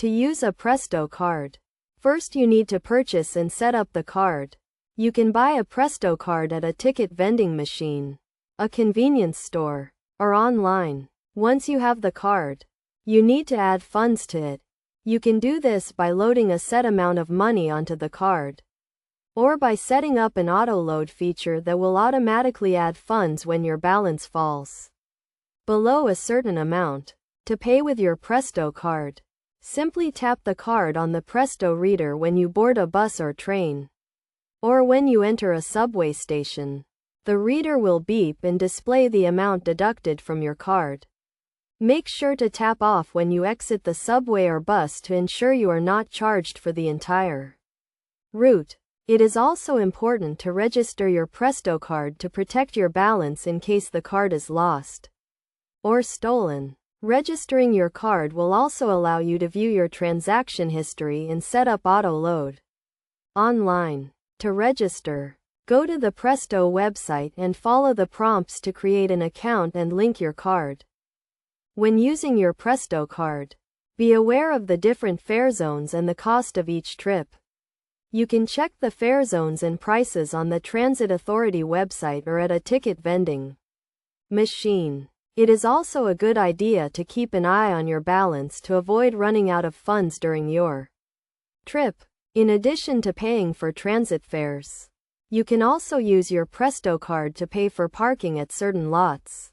To use a Presto card. First you need to purchase and set up the card. You can buy a Presto card at a ticket vending machine, a convenience store, or online. Once you have the card, you need to add funds to it. You can do this by loading a set amount of money onto the card, or by setting up an auto-load feature that will automatically add funds when your balance falls below a certain amount. To pay with your Presto card, simply tap the card on the Presto reader when you board a bus or train, or when you enter a subway station. The reader will beep and display the amount deducted from your card. Make sure to tap off when you exit the subway or bus to ensure you are not charged for the entire route. It is also important to register your Presto card to protect your balance in case the card is lost or stolen. Registering your card will also allow you to view your transaction history and set up auto-load online. To register, go to the Presto website and follow the prompts to create an account and link your card. When using your Presto card, be aware of the different fare zones and the cost of each trip. You can check the fare zones and prices on the Transit Authority website or at a ticket vending machine. It is also a good idea to keep an eye on your balance to avoid running out of funds during your trip. In addition to paying for transit fares, you can also use your Presto card to pay for parking at certain lots.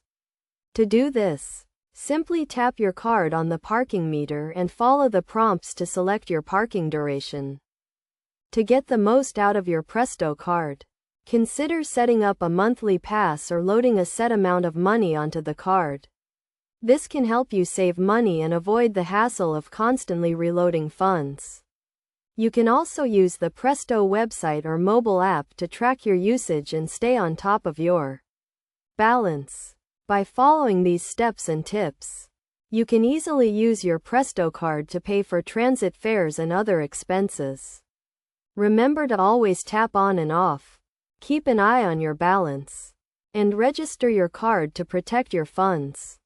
To do this, simply tap your card on the parking meter and follow the prompts to select your parking duration. To get the most out of your Presto card, consider setting up a monthly pass or loading a set amount of money onto the card. This can help you save money and avoid the hassle of constantly reloading funds. You can also use the Presto website or mobile app to track your usage and stay on top of your balance. By following these steps and tips, you can easily use your Presto card to pay for transit fares and other expenses. Remember to always tap on and off, keep an eye on your balance, and register your card to protect your funds.